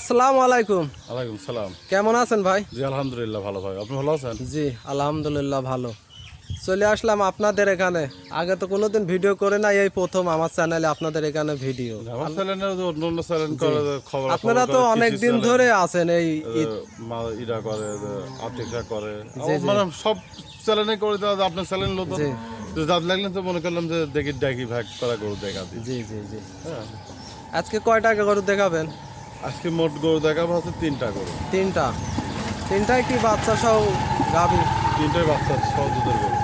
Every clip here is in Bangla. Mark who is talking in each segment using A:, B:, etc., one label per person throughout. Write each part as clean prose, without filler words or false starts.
A: আসসালামু আলাইকুম।
B: ওয়ালাইকুম সালাম।
A: কেমন আছেন ভাই?
B: জি আলহামদুলিল্লাহ ভালো ভাই, আপনি ভালো আছেন?
A: জি আলহামদুলিল্লাহ ভালো। চলে আসলাম আপনাদের এখানে। আগে তো কোনোদিন ভিডিও করে নাই, এই প্রথম আমার চ্যানেলে আপনাদের এখানে ভিডিও।
B: আমার চ্যানেলে অন্য অন্য চ্যানেল করে খবর
A: আপনারা তো অনেক দিন ধরে আছেন এই
B: ইরা করে আতিকরা করে মানে সব চ্যানেলে করে দেওয়া। আপনার চ্যানেল নতুন জাত লাগলেন তো মনে করলাম যে দেখি ডাকি ভাগ করা গরু দেখা দিই।
A: জি জি জি।
B: হ্যাঁ,
A: আজকে কয়টাকে গরু দেখাবেন?
B: আজকে মোট গরু দেখাবো হচ্ছে 3টা গরু।
A: তিনটায় কি বাচ্চা সহ গাভী?
B: 3টাই বাচ্চা সহ দুধের গরু।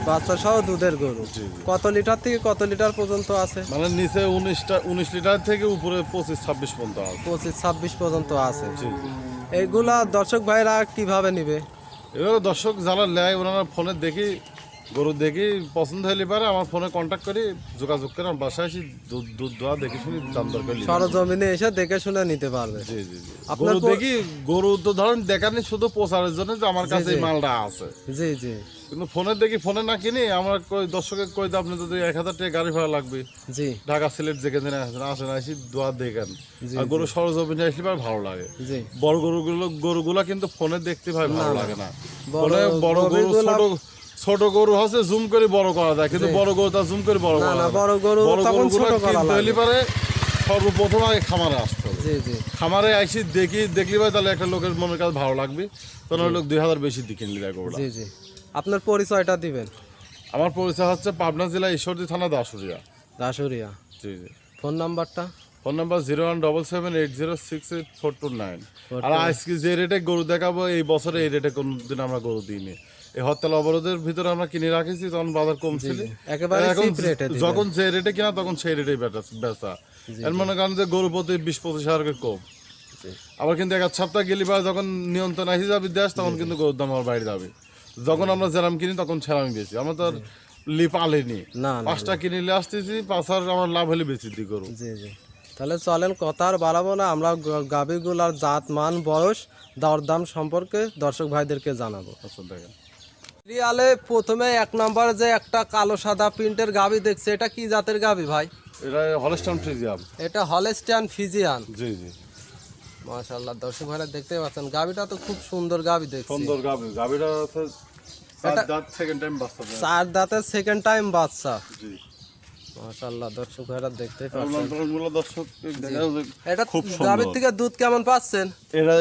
A: বাচ্চা সহ দুধের গরু।
B: জি।
A: কত লিটার থেকে কত লিটার পর্যন্ত আছে?
B: মানে নিচে 19 লিটার থেকে উপরে 25-26 পর্যন্ত আছে।
A: 25-26 পর্যন্ত আছে।
B: জি জি।
A: এইগুলা দর্শক ভাইরা কিভাবে নিবে?
B: এবার দর্শক যারা নেয় ওনারা ফোনে দেখি গরু দেখি পছন্দ হলে পারে আমার ফোনে কন্ট্যাক্ট করি, যোগাযোগ করে আমার বাসায় আসি দুধ দোয়া দেখে শুনি দাম দরকার।
A: সরজমিনে এসে দেখে শুনে নিতে পারবে।
B: জি জি জি। গরু দেখি গরু তো ধরেন দেখানি শুধু প্রচারের জন্য যে আমার কাছে এই মালটা আছে।
A: জি জি।
B: কিন্তু ফোনে দেখি ফোনে না কিনি আমরা দর্শকের কই দাম আপনি যদি 1000 টাকা গাড়ি ভাড়া লাগবে,
A: জি
B: ঢাকা সিলেট যেখানে আসেন আসি দোয়া দেখেন। আর গরু সরজমিনে আসলে পারে ভালো লাগে।
A: জি।
B: বড় গরুগুলা কিন্তু ফোনে দেখতে ভাই ভালো লাগে না। ফোনে বড় গরু ছোট গরু হচ্ছে জুম করে বড় করা যায়, কিন্তু বড় গরু তা জুম করে বড় করা যায় না।
A: বড় গরু তখন ছোট করা লাগে।
B: পারে সর্বপ্রথম আগে খামারে আসতে হবে।
A: জি জি।
B: খামারে আসি দেখলি ভাই তাহলে একটা লোকের মনের কাছে ভালো লাগবে, তখন ওই লোক 2000 বেশি দিকে নিলে গরুটা।
A: জি জি। আপনার পরিচয়টা দিবেন।
B: আমার পরিচয় হচ্ছে পাবনা জেলা ঈশ্বরদী থানা দাসুরিয়া।
A: দাসুরিয়া।
B: জি জি।
A: ফোন নাম্বারটা?
B: Phone number 01778068429। আর আজকে যে রেটে গরু দেখাবো এই বছরে এই রেটে কোনদিন আমরা গরু দিইনি। এই হরতাল অবরোধের ভিতরে আমরা কিনে রাখেছি, তখন বাজার কম ছিল।
A: একেবারে চিপ রেটে দিবেন।
B: যখন যে রেটে কিনা তখন সেই রেটেই বেচা। এর মনে করেন যে গরু প্রতি 20-25 হাজার করে কম। আবার কিন্তু এক সপ্তাহ গেলি বা যখন নিয়ন্ত্রণ আসে যাবে দেশ, তখন কিন্তু গরুর দাম আমার বাইরে যাবে। যখন আমরা জেরাম কিনি তখন ছেড়ামি বেশি। আমরা তো লিপ আলেনি, 5টা কিনে আসতেছি, 5 হাজার আমার লাভ হলে বেশি দিই গরু।
A: জি জি। তাহলে চলেন, কথা আর বাড়াবো না, আমরা গাভীগুলার জাত মান বয়স দরদাম সম্পর্কে দর্শক ভাইদেরকে জানাবো।
B: আচ্ছা দেখেন,
A: রিয়ালে প্রথমে 1 নম্বর যে একটা কালো সাদা প্রিন্টের গাভী দেখছে, এটা কি জাতের গাভী ভাই?
B: এটা হলস্টাইন ফ্রিজিয়ান।
A: এটা হলস্টাইন ফ্রিজিয়ান।
B: জি জি।
A: মাশাআল্লাহ, দর্শক ভাইরা দেখতে পাচ্ছেন গাভীটা তো খুব সুন্দর গাভী দেখছি।
B: সুন্দর গাভী। গাভীটা হচ্ছে 4 দাঁত, সেকেন্ড টাইম বাচ্চা দেয়।
A: 4 দাঁতের সেকেন্ড টাইম বাচ্চা।
B: জি
A: মাশাআল্লাহ, দর্শক ভাইরা দেখতে পাচ্ছেন।
B: দর্শক
A: এটা
B: খুব
A: গাভীর থেকে দুধ কেমন পাচ্ছেন?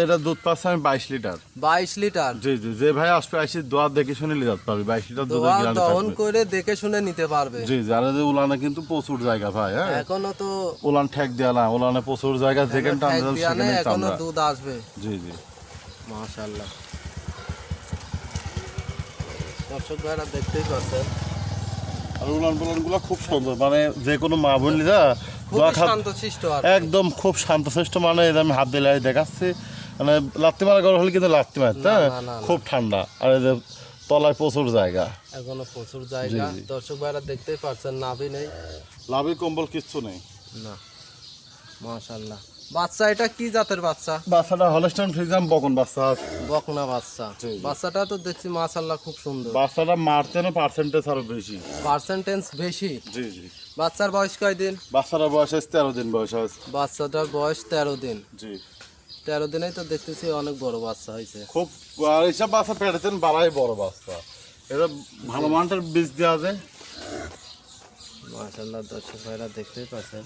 B: এটা দুধ পাচ্ছে আমি 22 লিটার।
A: 22 লিটার।
B: জি জি। যে ভাই আসবে আসি দোয়া দেখে শুনে নিতে পারবে। 22 লিটার দুধ
A: দহন করে দেখে শুনে নিতে পারবে।
B: জি জি। আর যে উলানে কিন্তু প্রচুর জায়গা ভাই। হ্যাঁ,
A: এখনো তো
B: উলান ঠেক দেয়া না, উলানে প্রচুর জায়গা, যেখানে টান সেখানে
A: এখনো দুধ আসবে।
B: জি জি।
A: মাশাআল্লাহ, দর্শক ভাইরা দেখতেই পাচ্ছেন।
B: আর উলানগুলো খুব সুন্দর, মানে যে কোনো মা বোনলি
A: শান্তশিষ্ট,
B: একদম খুব শান্তশিষ্ট। মানে আমি হাত দিলে দেখাচ্ছি, মানে লাত্তি মারা গরম হলে কিন্তু লাত্তি মারতে খুব ঠান্ডা। আর এই যে তলায় প্রচুর জায়গা,
A: এখনো প্রচুর জায়গা। দর্শক ভাইরা দেখতেই পাচ্ছেন, নাভি নেই,
B: লাভি কম্বল কিচ্ছু নেই।
A: না। মাশাআল্লাহ, বাচ্চা এটা কি জাতের বাচ্চা?
B: বাচ্চাটা হলস্টাইন ফ্রিজিয়ান বকন বাচ্চা।
A: বকনা বাচ্চা। বাচ্চাটা তো দেখছি মাশাআল্লাহ খুব সুন্দর।
B: বাচ্চাটা মারতেন পার্সেন্টেজ আরো বেশি।
A: পার্সেন্টেজ বেশি?
B: জি জি।
A: বাচ্চার বয়স কয় দিন?
B: বাচ্চাটার বয়স 13 দিন বয়স আছে।
A: বাচ্চাটার বয়স 13 দিন।
B: জি।
A: 13 দিনেই তো দেখতেছি অনেক বড় বাচ্চা হয়েছে।
B: খুব। আর এইসব বাচ্চা পেটেতেন বাড়াই বড় বাচ্চা। এটা ভালো মানের বীজ দেওয়া যায়।
A: মাশাআল্লাহ, দর্শক ভাইরা দেখতেই পাচ্ছেন।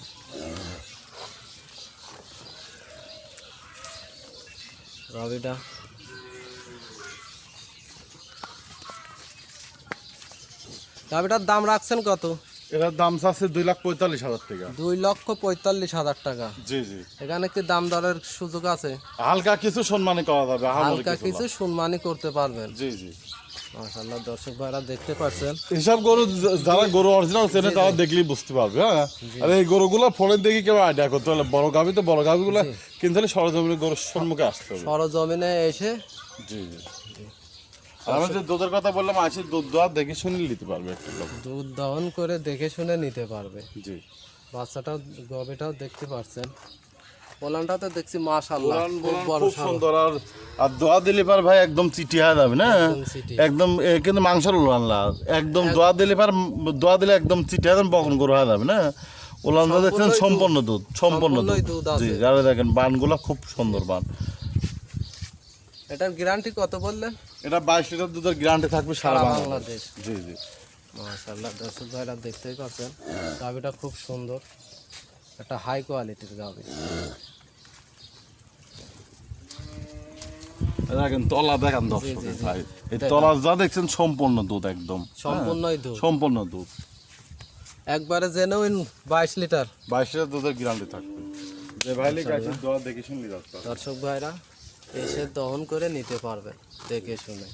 A: গাভীটা গাভীটার দাম রাখছেন কত?
B: এটার দাম চাচ্ছে 2,45,000 টাকা।
A: 2,45,000 টাকা।
B: জি জি।
A: এখানে কি দাম দরের সুযোগ আছে?
B: হালকা কিছু সম্মানী করা যাবে।
A: হালকা কিছু সম্মানী করতে পারবেন।
B: জি জি।
A: মাশাআল্লাহ, দর্শক ভাইরা দেখতে পাচ্ছেন।
B: এসব গরু যারা গরু অরিজিনাল চেনে তারা দেখলেই বুঝতে পারবে। হ্যাঁ, আর এই গরুগুলো ফোনে দেখি কেউ আইডিয়া করতে হলে বড় গাভী তো বড় গাভীগুলো কিনতে হলে সরজমিনে গরুর সম্মুখে আসতে হবে।
A: সরজমিনে এসে।
B: জি জি। আমি যে দুধের কথা বললাম, আসি দুধ দোয়া দেখে শুনে নিতে পারবে।
A: দুধ দহন করে দেখে শুনে নিতে পারবে।
B: জি।
A: বাচ্চাটাও গাভীটাও দেখতে পাচ্ছেন। পোলানটা তো দেখছি মাশাআল্লাহ খুব বড়
B: সুন্দর। আর দোয়া দিলে পার ভাই একদম চিটি হয়ে যাবে না, একদম। কিন্তু মাংসের উলান একদম দোয়া দিলে একদম চিটি হয়ে বকন গরু হয়ে যাবে না। উলানটা দেখছেন সম্পূর্ণ দুধ, সম্পূর্ণ
A: সম্পূর্ণই
B: দুধ।
A: দুধ
B: জি
A: আছে।
B: যারা দেখেন বানগুলা খুব সুন্দর বান।
A: এটার গ্যারান্টি কত বললেন?
B: এটা 22 লিটার দুধের গ্যারান্টি থাকবে সারা
A: সারা
B: বাংলাদেশ।
A: বাংলাদেশ।
B: জি জি।
A: মাশাআল্লাহ দর্শক ভাইরা দেখতেই পাচ্ছেন গাভিটা খুব সুন্দর, একটা হাই কোয়ালিটির গাভি।
B: দেখেন তলা দেখেন দর্শক
A: জি, জি।
B: ভাই, এই তলা যা দেখছেন সম্পূর্ণ দুধ, একদম
A: সম্পূর্ণই দুধ,
B: সম্পূর্ণ দুধ।
A: একবারে জেনুইন 22 লিটার।
B: 22 লিটার দুধের গ্যারান্টি থাকবে। যে ভাইলে গাছে দোয়া দেখে শুনলি যাচ্ছে।
A: দর্শক ভাইরা এসে দহন করে নিতে পারবে দেখে শুনে।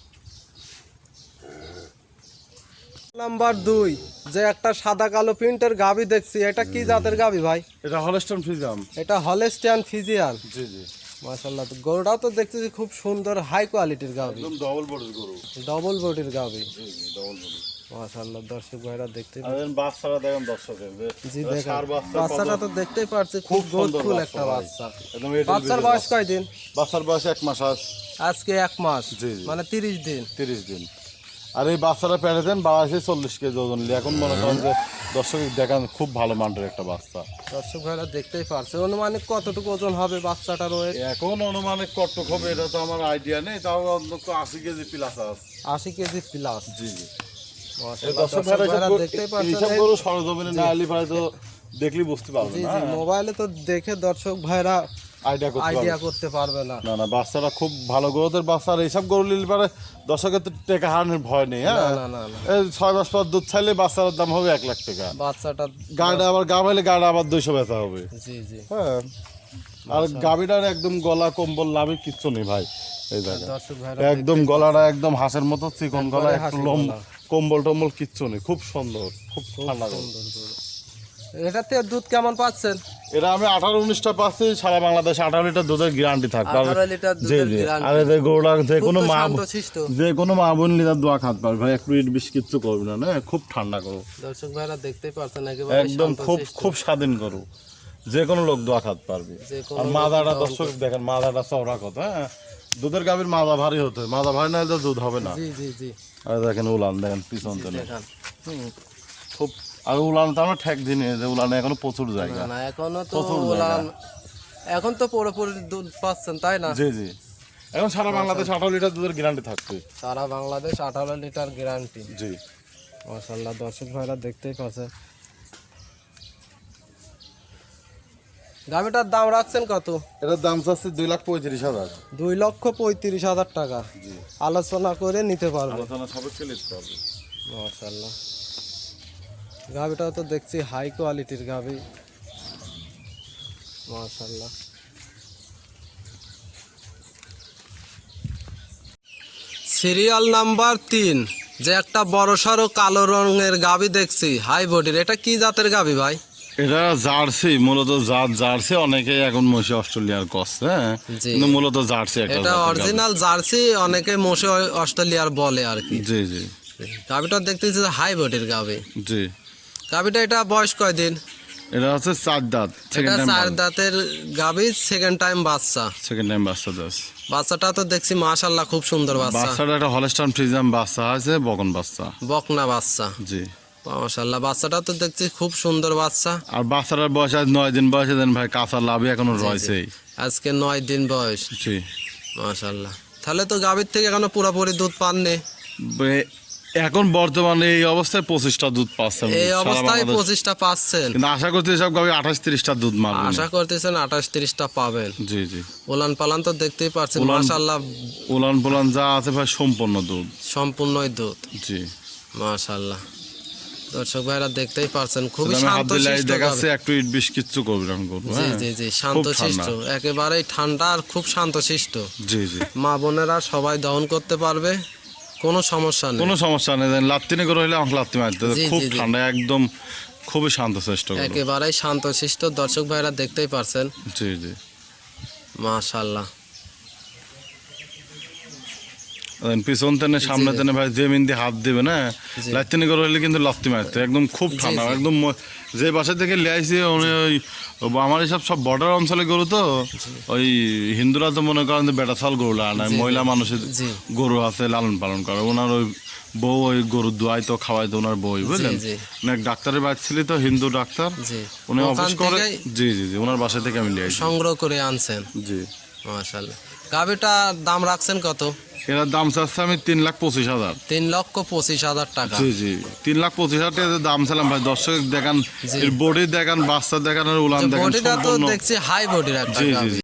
A: নাম্বার 2 যে একটা সাদা কালো প্রিন্টের গাভি দেখছি, এটা কি জাতের গাভি ভাই?
B: এটা হলস্টাইন ফ্রিজিয়ান।
A: এটা হলস্টিয়ান ফিজিয়ান।
B: জি জি।
A: মাশাআল্লাহ, তো গরুটাও তো দেখতেছি খুব সুন্দর হাই কোয়ালিটির গাভি,
B: একদম ডবল বডির গরু।
A: ডবল বডির গাভি।
B: জি জি, ডবল বডি।
A: মাশাআল্লাহ দর্শক ভাইরা দেখতে
B: আর দেন বাচ্চারা দেখেন দর্শকের যে
A: জি
B: এটা
A: দেখেন
B: সার বাচ্চা,
A: বাচ্চাটা তো দেখতেই পারছি খুব
B: খুব সুন্দর
A: গ্রোথফুল
B: বাচ্চা
A: একটা
B: ভাই।
A: বাচ্চা।
B: একদম এটেল
A: বাচ্চার
B: বিটেল
A: বয়স
B: বাচ্চা।
A: কয়দিন?
B: বাচ্চার বয়স 1 মাস আজ,
A: আজকে 1 মাস,
B: জি, জি।
A: মানে 30 দিন।
B: 30 দিন। আর এই বাচ্চারা পেটে দেন 40 কেজি ওজন নিয়ে। এখন মনে করেন যে দর্শক দেখেন খুব ভালো মানের একটা বাচ্চা।
A: দর্শক ভাইরা দেখতেই পারছে অনুমানিক কতটুকু ওজন হবে বাচ্চাটার ওয়েট?
B: এখন অনুমানিক কট্টক হবে এটা তো আমার আইডিয়া নেই, তাও অন্তত 80 কেজি প্লাস আছে।
A: 80 কেজি প্লাস।
B: জি জি।
A: মাশাআল্লাহ,
B: দর্শক
A: দর্শক
B: ভাইরা
A: ভাইরা দেখতেই পাচ্ছেন
B: এইসব গরু সরজমিনে না এলে ভাই তো দেখলি বুঝতে পারবে
A: জি
B: না,
A: জি, মোবাইলে তো দেখে দর্শক ভাইরা
B: আইডিয়া করতে পারবে
A: আইডিয়া করতে পারবে না।
B: না। না বাচ্চারা খুব ভালো গ্রোথের বাচ্চা। আর এইসব গরু নিলে পারে দর্শকের তো টাকা হারানোর ভয় নেই। হ্যাঁ,
A: না না না,
B: এই 6 মাস পর দুধ ছাইলে বাচ্চার দাম হবে 1 লাখ টাকা।
A: বাচ্চাটা
B: গাড়িটা আবার গাবাইলে গাড়ি আবার 200 বেচা হবে।
A: জি জি।
B: হ্যাঁ, আর গাবিটার একদম গলা কম্বল লাভে কিচ্ছু নেই ভাই। এই জায়গা
A: দর্শক ভাইরা
B: একদম গলাটা একদম হাঁসের মতো চিকন গলা,
A: একবারে
B: একটু
A: হাসি
B: লোম,
A: গলা।
B: কম্বল টম্বল কিচ্ছু নেই, খুব সুন্দর, খুব ঠান্ডা গরু।
A: সুন্দর গরু। এটাতে দুধ কেমন পাচ্ছেন?
B: এটা আমি 18-19টা পাচ্ছি, সারা বাংলাদেশ 18 লিটার দুধের গ্যারান্টি থাকবে।
A: 18 লিটার
B: জি
A: দুধের
B: জি।
A: গ্যারান্টি।
B: আর এই গরুটা যে কোনো মা,
A: শান্তশিষ্ট।
B: যে কোনো মা বোন লিটার দোয়া খাত পারবে ভাই, একটু ইট বিশ কিচ্ছু করবে না, না খুব ঠান্ডা গরু,
A: দর্শক ভাইরা দেখতেই পাচ্ছেন একেবারে
B: একদম খুব
A: শান্তশিষ্ট।
B: খুব স্বাধীন গরু, যে কোনো লোক দোয়া খাত পারবে।
A: যে কোনো
B: আর
A: লোক
B: মাদাটা
A: দোয়া
B: দর্শক দেখেন, মাদাটা চওড়া কত। হ্যাঁ, দুধের গাভীর মাদা ভারী হতে হয়, মাদা ভারী না হলে তো দুধ হবে না।
A: জি জি জি,
B: আর দেখেন উলান দেখেন পিছন তেলে
A: দেখান।
B: খুব। আর উলান তো আমরা ঠেক দিনে যে উলানে এখনো প্রচুর জায়গা।
A: না না, এখনো তো
B: প্রচুর
A: উলান, এখন তো পুরোপুরি দুধ পাচ্ছেন তাই না?
B: জি জি। এখন সারা বাংলাদেশ 18 লিটার দুধের গ্যারান্টি থাকবে।
A: সারা বাংলাদেশ 18 লিটার গ্যারান্টি।
B: জি।
A: মাশাআল্লাহ দর্শক ভাইরা দেখতেই পাচ্ছেন। গাভিটার দাম রাখছেন কত?
B: এটার দাম চাচ্ছে 2,35,000।
A: 2,35,000 টাকা।
B: জি।
A: আলোচনা করে নিতে পারবো।
B: আলোচনা সাপেক্ষে নিতে হবে।
A: মাশাআল্লাহ, গাভিটাও তো দেখছি হাই কোয়ালিটির গাভি। মাশাআল্লাহ। সিরিয়াল নাম্বার 3 যে একটা বড়সড় কালো রঙের গাভি দেখছি হাই বডির, এটা কি জাতের গাভি ভাই?
B: এটা জার্সি, মূলত জার্সি অনেকে এখন মহিষী অস্ট্রেলিয়ার কস। হ্যাঁ,
A: জি।
B: কিন্তু মূলত জার্সি একটা
A: এটা
B: জাতের গাভী।
A: অরিজিনাল জার্সি, অনেকে মোশে অস্ট্রেলিয়ার বলে আর কি।
B: জি জি
A: গাভিটা দেখতেছি হাই বডির গাভি।
B: জি।
A: গাভিটা এটা বয়স কয়দিন?
B: এটা হচ্ছে 4 দাঁত,
A: এটা
B: সেকেন্ড
A: 4
B: টাইম
A: দাঁতের গাভি, সেকেন্ড টাইম বাচ্চা।
B: সেকেন্ড টাইম বাচ্চা দাস।
A: বাচ্চাটা তো দেখছি মাশাআল্লাহ খুব সুন্দর বাচ্চা,
B: বাচ্চাটা একটা হলস্টাইন ফ্রিজিয়ান বাচ্চা আছে, বকন বাচ্চা।
A: বকনা বাচ্চা।
B: জি।
A: মাশাআল্লাহ বাচ্চাটা তো দেখছি খুব সুন্দর বাচ্চা।
B: আর বাচ্চাটার বয়স আজ 9 দিন বয়সে দেন ভাই, কাঁচা লাভই এখনো রয়েছেই।
A: আজকে 9 দিন বয়স।
B: জি।
A: মাশাআল্লাহ, তাহলে তো গাভীর থেকে এখনো পুরোপুরি দুধ পাননি।
B: এখন বর্তমানে এই অবস্থায় 25টা দুধ পাচ্ছে
A: এই
B: সারা
A: অবস্থায়
B: বাংলাদেশ।
A: 25টা পাচ্ছেন,
B: কিন্তু আশা করতে সব গাভী 28-30টা দুধ মারবে।
A: আশা করতেছেন 28-30টা পাবেন।
B: জি জি।
A: উলান পালান তো দেখতেই পাচ্ছেন
B: উলান-
A: মাশাআল্লাহ
B: উলান পোলান যা আছে ভাই সম্পূর্ণ দুধ।
A: সম্পূর্ণই দুধ।
B: জি।
A: মাশাআল্লাহ দর্শক ভাইরা দেখতেই পাচ্ছেন খুবই
B: আমি হাত দিলে
A: শান্তশিষ্ট
B: দেখাচ্ছে
A: গাভী।
B: একটু ইট বিশ কিচ্ছু করবে না করবো।
A: জি
B: হ্যাঁ
A: জি জি,
B: খুব
A: শান্তশিষ্ট,
B: ঠান্ডা।
A: একেবারেই ঠান্ডা আর খুব শান্তশিষ্ট।
B: জি জি।
A: মা বোনেরা সবাই দহন করতে পারবে, কোনো সমস্যা নেই।
B: কোনো সমস্যা নেই, লাত্তিনে করে হইলে আমাকে লাত্তি মারতে হবে।
A: জি,
B: খুব
A: জি, জি।
B: ঠান্ডা, একদম খুবই শান্ত চেষ্টা করো।
A: একেবারেই শান্তশিষ্ট দর্শক ভাইরা দেখতেই পারছেন।
B: জি জি।
A: মাশাআল্লাহ
B: পিছন তেনে সামনে
A: জি।
B: তেনে ভাই জমিন দিয়ে হাত দিবে না,
A: জি।
B: লাত্তিনে করে হইলে কিন্তু লাত্তি মারতে একদম খুব ঠান্ডা,
A: জি।
B: একদম যে বাসা থেকে লিয়াইছি উনি ওই আমার এসব সব বর্ডার অঞ্চলে গরু তো, ওই হিন্দুরা তো মনে করেন যে বেটা ছাল গরু লাগায় না,
A: জি, জি।
B: মহিলা মানুষের
A: জি।
B: গরু আছে লালন পালন করে, ওনার ওই বউ ওই গরু দোয়াইতো খাওয়াইতো ওনার বই বুঝলেন,
A: জি।
B: এক ডাক্তারের বাড়ি ছিল তো, হিন্দু ডাক্তার,
A: জি
B: উনি
A: ওখান
B: অফিস করে।
A: থেকেই
B: জি জি জি, ওনার বাসা থেকে আমি নিয়ে আসি।
A: সংগ্রহ করে আনছেন।
B: জি,
A: মাশাআল্লাহ। গাভীটা দাম রাখছেন কত?
B: এর দাম চাচ্ছে আমি 3,25,000।
A: 3,25,000 টাকা।
B: জি জি, 3,25,000 টাকা দাম ছিলাম ভাই। দর্শক দেখান,
A: জি।
B: এর বডি দেখান, বাচ্চা দেখান, আর উলান দেখান,
A: বডিটা তো
B: সম্পূর্ণ।
A: দেখছি হাই বডির একটা
B: জি জি
A: গাভী।
B: জি।